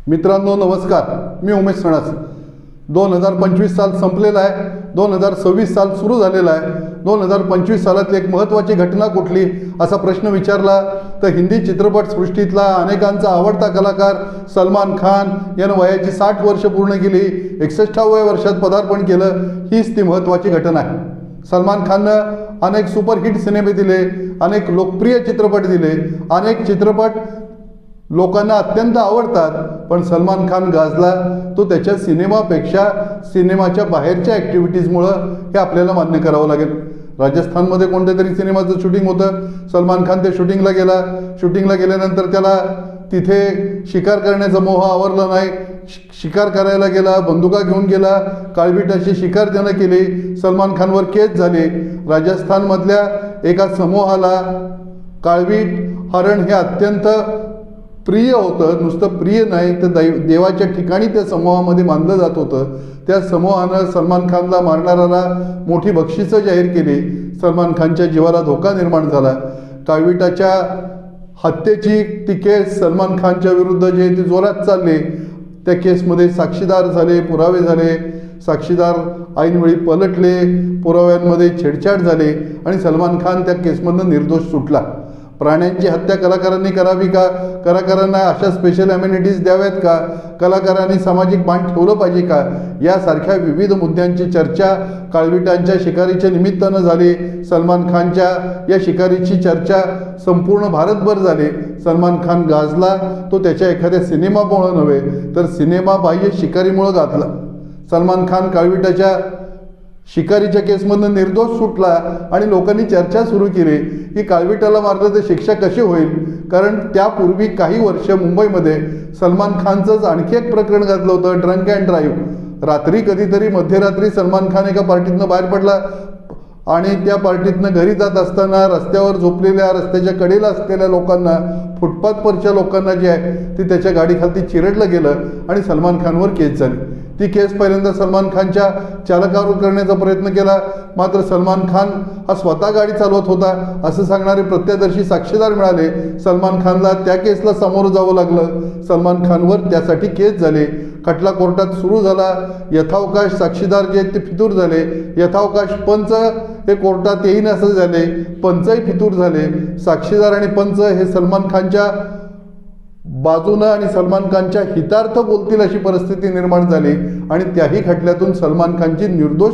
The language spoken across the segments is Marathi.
मित्रांनो नमस्कार, मी उमेश सणस. 2025 साल संपलेला आहे, 2026 साल सुरू झालेला आहे. 2025 सालातली एक महत्त्वाची घटना कुठली असा प्रश्न विचारला तर हिंदी चित्रपटसृष्टीतला अनेकांचा आवडता कलाकार सलमान खान यानं वयाची 60 वर्ष पूर्ण केली, 61व्या वर्षात पदार्पण केलं. हीच ती महत्त्वाची घटना आहे. सलमान खाननं अनेक सुपरहिट सिनेमे दिले, अनेक लोकप्रिय चित्रपट दिले, अनेक चित्रपट लोकांना अत्यंत आवडतात. पण सलमान खान गाजला तो त्याच्या सिनेमापेक्षा सिनेमाच्या बाहेरच्या ॲक्टिव्हिटीजमुळं हे आपल्याला मान्य करावं लागेल. राजस्थानमध्ये कोणत्या तरी सिनेमाचं शूटिंग होतं. सलमान खान ते शूटिंगला गेला. शूटिंगला गेल्यानंतर त्याला तिथे शिकार करण्याचा मोह आवरला नाही. शिकार करायला गेला, बंदुका घेऊन गेला, काळविटाची शिकार त्यानं केली. सलमान खानवर केस झाली. राजस्थानमधल्या एका समूहाला काळवीट हरण हे अत्यंत प्रिय होतं. नुसतं प्रिय नाही तर देवाच्या ठिकाणी त्या समूहामध्ये मानलं जात होतं. त्या समूहानं सलमान खानला मारणाऱ्याला मोठी बक्षिसं जाहीर केली. सलमान खानच्या जीवाला धोका निर्माण झाला. काळविटाच्या हत्येची ती केस सलमान खानच्या विरुद्ध जे ती जोरात चालली. त्या केसमध्ये साक्षीदार झाले, पुरावे झाले. साक्षीदार ऐनवेळी पलटले, पुराव्यांमध्ये छेडछाड झाले आणि सलमान खान त्या केसमधनं निर्दोष सुटला. प्राण्यांची हत्या कलाकारांनी करावी का? कलाकारांना अशा स्पेशल ॲम्युनिटीज द्याव्यात का? कलाकारांनी सामाजिक बांध ठेवलं पाहिजे का? यासारख्या विविध मुद्द्यांची चर्चा काळविटांच्या शिकारीच्या निमित्तानं झाली. सलमान खानच्या या शिकारीची चर्चा संपूर्ण भारतभर झाली. सलमान खान गाजला तो त्याच्या एखाद्या सिनेमामुळं नव्हे तर सिनेमा बाह्य शिकारीमुळं गाजला. सलमान खान काळविटाच्या शिकारीच्या केसमधून निर्दोष सुटला आणि लोकांनी चर्चा सुरू केली की काळविटाला मारलं तर शिक्षा कशी होईल. कारण त्यापूर्वी काही वर्ष मुंबईमध्ये सलमान खानचंच आणखी एक प्रकरण गाजलं होतं, ड्रंक अँड ड्राईव्ह. रात्री कधीतरी मध्यरात्री सलमान खान एका पार्टीतनं बाहेर पडला आणि त्या पार्टीतनं घरी जात असताना रस्त्यावर झोपलेल्या, रस्त्याच्या कडेला असलेल्या लोकांना, फुटपाथवरच्या लोकांना जे आहे ते त्याच्या गाडीखाली चिरडलं गेलं आणि सलमान खानवर केस झाली. ती केस पहिल्यांदा सलमान खानच्या चालकावर करण्याचा प्रयत्न केला. मात्र सलमान खान हा स्वतः गाडी चालवत होता असं सांगणारे प्रत्यक्षदर्शी साक्षीदार मिळाले. सलमान खानला त्या केसला सामोरं जावं लागलं. सलमान खानवर त्यासाठी केस झाले. खटला कोर्टात सुरू झाला. यथावकाश साक्षीदार जे आहेत ते फितूर झाले. यथावकाश पंच हे कोर्टात येईन असं झाले. पंचही फितूर झाले. साक्षीदार आणि पंच हे सलमान खानच्या बाजूनं आणि सलमान खानच्या हितार्थ बोलतील अशी परिस्थिती निर्माण झाली आणि त्याही खटल्यातून सलमान खानची निर्दोष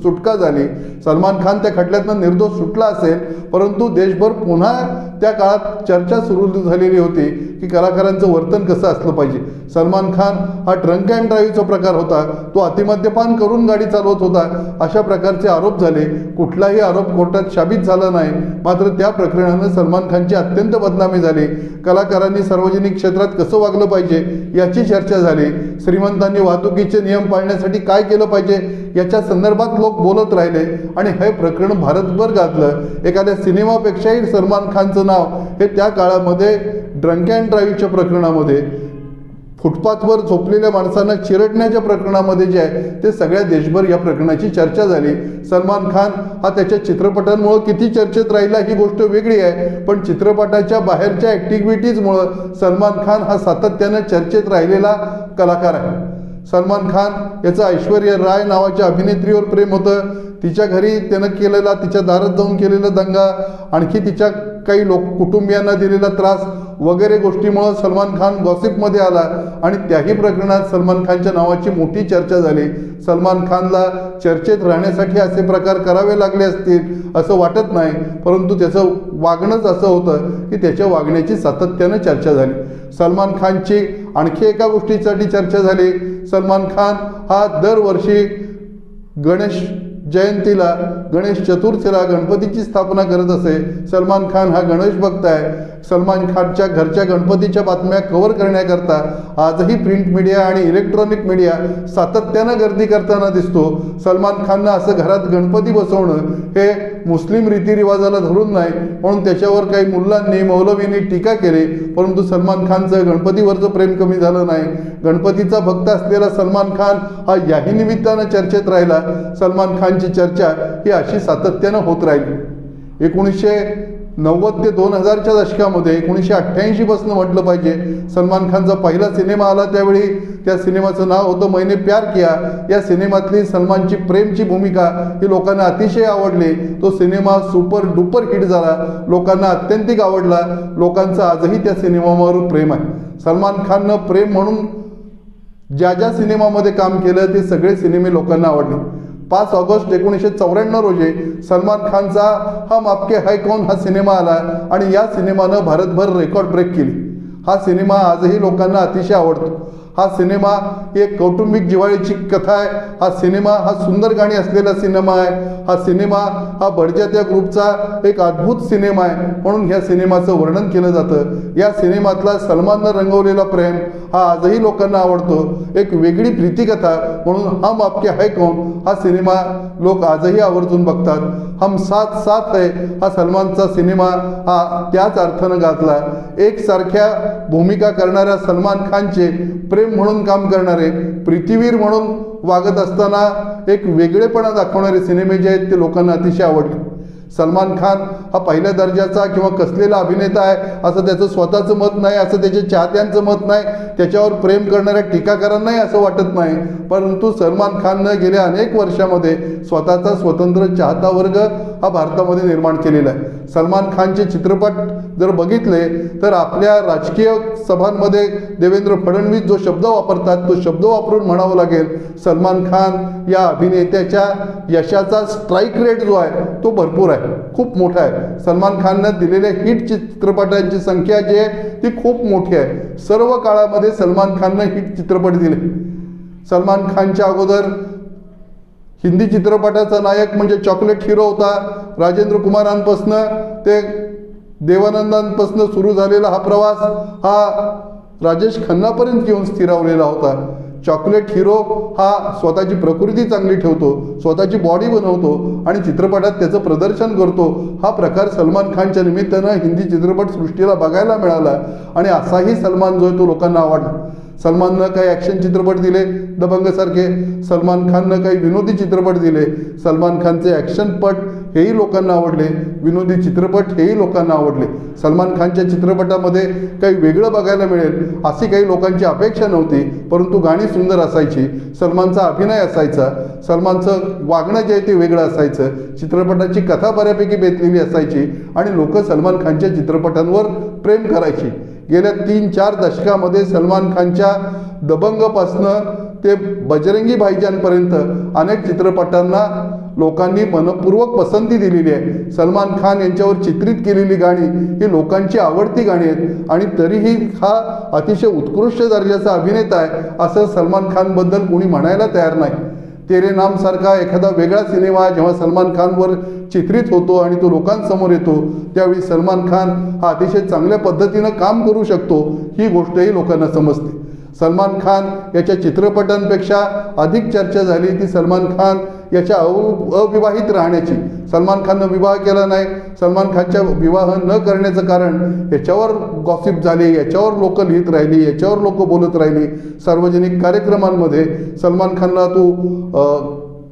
सुटका झाली. सलमान खान त्या खटल्यातनं निर्दोष सुटला असेल, परंतु देशभर पुन्हा त्या काळात चर्चा सुरू झालेली होती की कलाकारांचं वर्तन कसं असलं पाहिजे. सलमान खान हा ड्रंक अँड ड्राईव्हचा प्रकार होता. तो अतिमद्यपान करून गाडी चालवत होता अशा प्रकारचे आरोप झाले. कुठलाही आरोप कोर्टात साबित झाला नाही. मात्र त्या प्रकरणानं सलमान खानची अत्यंत बदनामी झाली. कलाकारांनी सार्वजनिक क्षेत्रात कसं वागलं पाहिजे याची चर्चा झाली. श्रीमंतांनी वाहतुकीचे नियम पाळण्यासाठी काय केलं पाहिजे याच्या संदर्भात लोक बोलत राहिले आणि हे प्रकरण भारतभर गाजलं. एखाद्या सिनेमापेक्षाही सलमान खानचं नाव हे त्या काळामध्ये ड्रंक अँड ड्राईव्हच्या प्रकरणामध्ये, फुटपाथवर झोपलेल्या माणसांना चिरडण्याच्या प्रकरणामध्ये जे आहे ते सगळ्या देशभर या प्रकरणाची चर्चा झाली. सलमान खान हा त्याच्या चित्रपटांमुळं किती चर्चेत राहिला ही गोष्ट वेगळी आहे, पण चित्रपटाच्या बाहेरच्या ॲक्टिव्हिटीजमुळं सलमान खान हा सातत्यानं चर्चेत राहिलेला कलाकार आहे. सलमान खान याचं ऐश्वर्या राय नावाच्या अभिनेत्रीवर प्रेम होतं. तिच्या घरी त्यानं केलेला, तिच्या दारात जाऊन केलेला दंगा, आणखी तिच्या काही कुटुंबियांना दिलेला त्रास वगैरे गोष्टीमुळं सलमान खान गॉसिपमध्ये आला आणि त्याही प्रकरणात सलमान खानच्या नावाची मोठी चर्चा झाली. सलमान खानला चर्चेत राहण्यासाठी असे प्रकार करावे लागले असतील असं वाटत नाही, परंतु त्याचं वागणंच असं होतं की त्याच्या वागण्याची सातत्यानं चर्चा झाली. सलमान खानची आणखी एका गोष्टीसाठी चर्चा झाली. सलमान खान हा दरवर्षी गणेश जयंतीला, गणेश चतुर्थीला गणपतीची स्थापना करत असे. सलमान खान हा गणेश भक्त आहे. सलमान खानच्या घरच्या गणपतीच्या बातम्या कव्हर करण्याकरता आजही प्रिंट मीडिया आणि इलेक्ट्रॉनिक मीडिया सातत्यानं गर्दी करताना दिसतो. सलमान खाननं असं घरात गणपती बसवणं हे मुस्लिम रीतिरिवाजाला धरून नाही म्हणून त्याच्यावर काही मुल्लांनी, मौलवींनी टीका केली, परंतु सलमान खानचं गणपतीवरचं प्रेम कमी झालं नाही. गणपतीचा भक्त असलेला सलमान खान हा याही निमित्तानं चर्चेत राहिला. सलमान खानची चर्चा ही अशी सातत्यानं होत राहिली. 90 ते 2000च्या दशकामध्ये 1988 पासून म्हटलं पाहिजे, सलमान खानचा पहिला सिनेमा आला त्यावेळी त्या सिनेमाचं नाव होतं मैंने प्यार किया. या सिनेमातली सलमानची प्रेमची भूमिका ही लोकांना अतिशय आवडली. तो सिनेमा सुपर डुपर हिट झाला, लोकांना अत्यंतिक आवडला. लोकांचं आजही त्या सिनेमावर प्रेम आहे. सलमान खाननं प्रेम म्हणून ज्या ज्या सिनेमामध्ये काम केलं ते सगळे सिनेमे लोकांना आवडले. 5 ऑगस्ट 1994 रोजी सलमान खानचा हम आपके है कौन हा सिनेमा आला आणि या सिनेमानं भारतभर रेकॉर्ड ब्रेक केली. हा सिनेमा आजही लोकांना अतिशय आवडतो. हा सिनेमा एक कौटुंबिक जिव्हाळ्याची कथा आहे. हा सिनेमा हा सुंदर गाणी असलेला सिनेमा आहे. हा सिनेमा हा बडजात्या ग्रुपचा एक अद्भुत सिनेमा आहे, म्हणून ह्या सिनेमाचं वर्णन केलं जातं. या सिनेमातला सलमाननं रंगवलेला प्रेम हा आजही लोकांना आवडतो. एक वेगळी प्रीतिकथा म्हणून हम आपके है कौन हा सिनेमा लोक आजही आवर्जून बघतात. हम साथ साथ है हा सलमानचा सिनेमा हा त्याच अर्थानं गाजला. एकसारख्या भूमिका करणाऱ्या सलमान खानचे प्रेम म्हणून काम करणारे, प्रीतिवीर म्हणून वागत असताना एक वेगळेपणा दाखवणारे सिनेमे जे आहेत ते लोकांना अतिशय आवडले. सलमान खान हा पहिल्या दर्जाचा किंवा कसलेला अभिनेता आहे असं त्याचं स्वतःचं मत नाही, असं त्याच्या चाहत्यांचं मत नाही, त्याच्यावर प्रेम करणाऱ्या टीकाकारांनाही असं वाटत नाही. परंतु सलमान खाननं गेल्या अनेक वर्षामध्ये स्वतःचा स्वतंत्र चाहता वर्ग हा भारतामध्ये निर्माण केलेला आहे. सलमान खानचे चित्रपट जर बघितले तर आपल्या राजकीय सभांमध्ये देवेंद्र फडणवीस जो शब्द वापरतात तो शब्द वापरून म्हणावं लागेल, सलमान खान या अभिनेत्याच्या यशाचा स्ट्राईक रेट जो आहे तो भरपूर आहे, खूप मोठा आहे. सलमान खाननं दिलेल्या हिट चित्रपटांची संख्या जी आहे ती खूप मोठी आहे. सर्व काळामध्ये सलमान खाननं हिट चित्रपट दिले. सलमान खानच्या अगोदर हिंदी चित्रपटाचा नायक म्हणजे चॉकलेट हिरो होता. राजेंद्र कुमारांपासनं ते देवानंदांपासनं सुरू झालेला हा प्रवास हा राजेश खन्नापर्यंत येऊन स्थिरावलेला होता. चॉकलेट हिरो हा स्वतःची प्रकृती चांगली ठेवतो, स्वतःची बॉडी बनवतो आणि चित्रपटात त्याचं प्रदर्शन करतो. हा प्रकार सलमान खानच्या निमित्तानं हिंदी चित्रपटसृष्टीला बघायला मिळाला आणि असाही सलमान जो आहे तो लोकांना आवडला. सलमाननं काही ॲक्शन चित्रपट दिले दबंगसारखे, सलमान खाननं काही विनोदी चित्रपट दिले. सलमान खानचे ॲक्शनपट हेही लोकांना आवडले, विनोदी चित्रपट हेही लोकांना आवडले. सलमान खानच्या चित्रपटामध्ये काही वेगळं बघायला मिळेल अशी काही लोकांची अपेक्षा नव्हती, परंतु गाणी सुंदर असायची, सलमानचा अभिनय असायचा, सलमानचं वागणं जे आहे ते वेगळं असायचं, चित्रपटाची कथा बऱ्यापैकी बेतलेली असायची आणि लोक सलमान खानच्या चित्रपटांवर प्रेम करायची. गेल्या 3-4 दशकामध्ये सलमान खानच्या दबंगपासनं ते बजरंगी भाईजानपर्यंत अनेक चित्रपटांना लोकांनी मनपूर्वक पसंती दिलेली आहे. सलमान खान यांच्यावर चित्रित केलेली गाणी ही लोकांची आवडती गाणी आहेत आणि तरीही हा अतिशय उत्कृष्ट दर्जाचा अभिनेता आहे असं सलमान खानबद्दल कोणी म्हणायला तयार नाही. तेरे नाम सारखा एखादा वेगळा सिनेमा जेव्हा सलमान खानवर चित्रित होतो आणि तो लोकांसमोर येतो त्यावेळी सलमान खान हा अतिशय चांगल्या पद्धतीनं काम करू शकतो ही गोष्टही लोकांना समजते. सलमान खान याच्या चित्रपटांपेक्षा अधिक चर्चा झाली ती सलमान खान याच्या अविवाहित राहण्याची. सलमान खाननं विवाह केला नाही. सलमान खानच्या विवाह न करण्याचं कारण याच्यावर गॉसिप झाली, याच्यावर लोक लिहित राहिली, याच्यावर लोक बोलत राहिली. सार्वजनिक कार्यक्रमांमध्ये सलमान खानला तू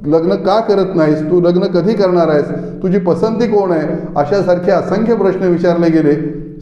लग्न का करत नाहीस, तू लग्न कधी करणार आहेस, तुझी पसंती कोण आहे, अशासारखे असंख्य प्रश्न विचारले गेले.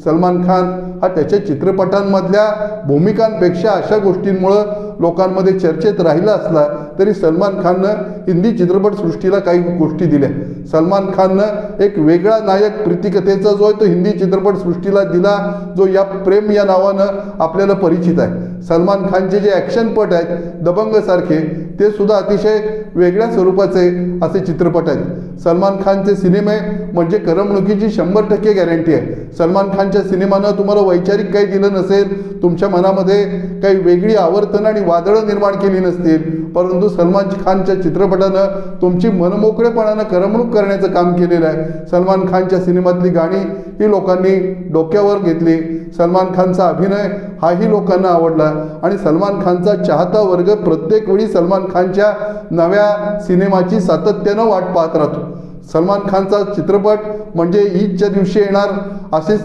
सलमान खान हा त्याच्या चित्रपटांमधल्या भूमिकांपेक्षा अशा गोष्टींमुळं लोकांमध्ये चर्चेत राहिला असला तरी सलमान खाननं हिंदी चित्रपटसृष्टीला काही गोष्टी दिल्या. सलमान खाननं एक वेगळा नायक प्रीतिकथेचा जो आहे तो हिंदी चित्रपटसृष्टीला दिला, जो या प्रेम या नावानं आपल्याला परिचित आहे. सलमान खानचे जे ॲक्शनपट आहेत दबंगसारखे ते सुद्धा अतिशय वेगळ्या स्वरूपाचे असे चित्रपट आहेत. सलमान खानचे सिनेमे म्हणजे करमणुकीची 100% गॅरंटी आहे. सलमान खानच्या सिनेमानं तुम्हाला वैचारिक काही दिलं नसेल, तुमच्या मनामध्ये काही वेगळी आवर्तन आणि वादळं निर्माण केली नसतील, परंतु सलमान खानच्या चित्रपटानं तुमची मनमोकळेपणानं करमणूक करण्याचं काम केलेलं आहे. सलमान खानच्या सिनेमातली गाणी ही लोकांनी डोक्यावर घेतली. सलमान खानचा अभिनय हाही लोकांना आवडला आणि सलमान खानचा चाहता वर्ग प्रत्येक वेळी सलमान खानच्या नव्या सिनेमाची सातत्यानं वाट पाहत राहतो. सलमान खानचा चित्रपट म्हणजे ईदच्या दिवशी येणार असे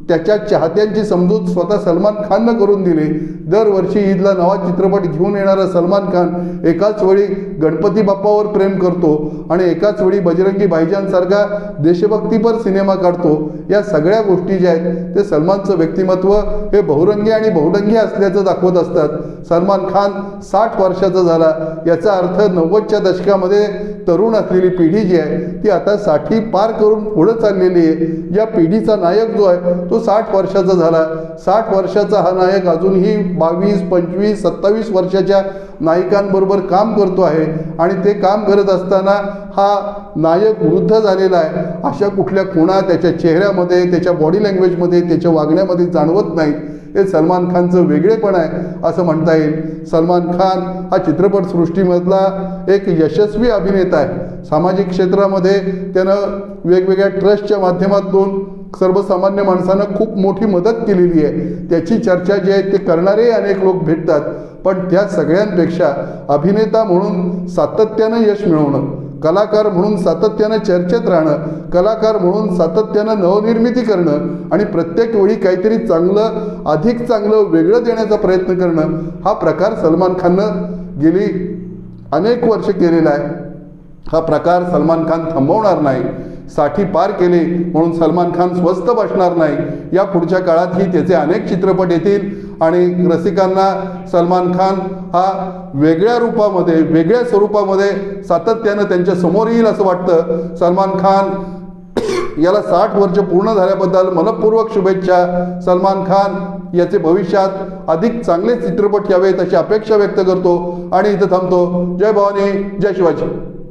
त्याच्या चाहत्यांची समजूत स्वतः सलमान खाननं करून दिली. दरवर्षी ईदला नवा चित्रपट घेऊन येणारा सलमान खान एकाच वेळी गणपती बाप्पावर प्रेम करतो आणि एकाच वेळी बजरंगी भाईजानसारखा देशभक्तीपर सिनेमा काढतो. या सगळ्या गोष्टी ज्या आहेत ते सलमानचं व्यक्तिमत्व हे बहुरंगी आणि बहुढंगी असल्याचं दाखवत असतात. सलमान खान 60 वर्षाचा झाला याचा अर्थ 90च्या दशकामध्ये तरुण असलेली पिढी जी आहे ती आता 60 पार करून पुढे चाललेली आहे. या पिढीचा नायक जो आहे तो 60 वर्षाचा झाला. 60 वर्षाचा हा नायक अजूनही 22, 25, 27 वर्षाच्या नायिकांबरोबर काम करतो आहे आणि ते काम करत असताना हा नायक वृद्ध झालेला आहे अशा कुठल्या खुणा त्याच्या चेहऱ्यामध्ये, त्याच्या बॉडी लँग्वेजमध्ये, त्याच्या वागण्यामध्ये जाणवत नाहीत. हे सलमान खानचं वेगळेपण आहे असं म्हणता येईल. सलमान खान हा चित्रपटसृष्टीमधला एक यशस्वी अभिनेता आहे. सामाजिक क्षेत्रामध्ये त्यानं वेगवेगळ्या ट्रस्टच्या माध्यमातून सर्वसामान्य माणसांना खूप मोठी मदत केलेली आहे. त्याची चर्चा जी आहे ते करणारे अनेक लोक भेटतात. पण त्या सगळ्यांपेक्षा अभिनेता म्हणून सातत्यानं यश मिळवणं, कलाकार म्हणून सातत्यानं चर्चेत राहणं, कलाकार म्हणून सातत्यानं नवनिर्मिती करणं आणि प्रत्येक वेळी काहीतरी चांगलं, अधिक चांगलं, वेगळं देण्याचा प्रयत्न करणं हा प्रकार सलमान खाननं गेली अनेक वर्ष केलेला आहे. हा प्रकार सलमान खान थांबवणार नाही. 60 पार केले म्हणून सलमान खान स्वस्थ बसणार नाही. या पुढच्या काळातही त्याचे अनेक चित्रपट येतील आणि रसिकांना सलमान खान हा वेगळ्या रूपामध्ये, वेगळ्या स्वरूपामध्ये सातत्यानं त्यांच्या समोर येईल असं वाटतं. सलमान खान याला 60 वर्ष पूर्ण झाल्याबद्दल मनपूर्वक शुभेच्छा. सलमान खान याचे भविष्यात अधिक चांगले चित्रपट यावेत अशी अपेक्षा व्यक्त करतो आणि इथं थांबतो. जय भवानी, जय शिवाजी.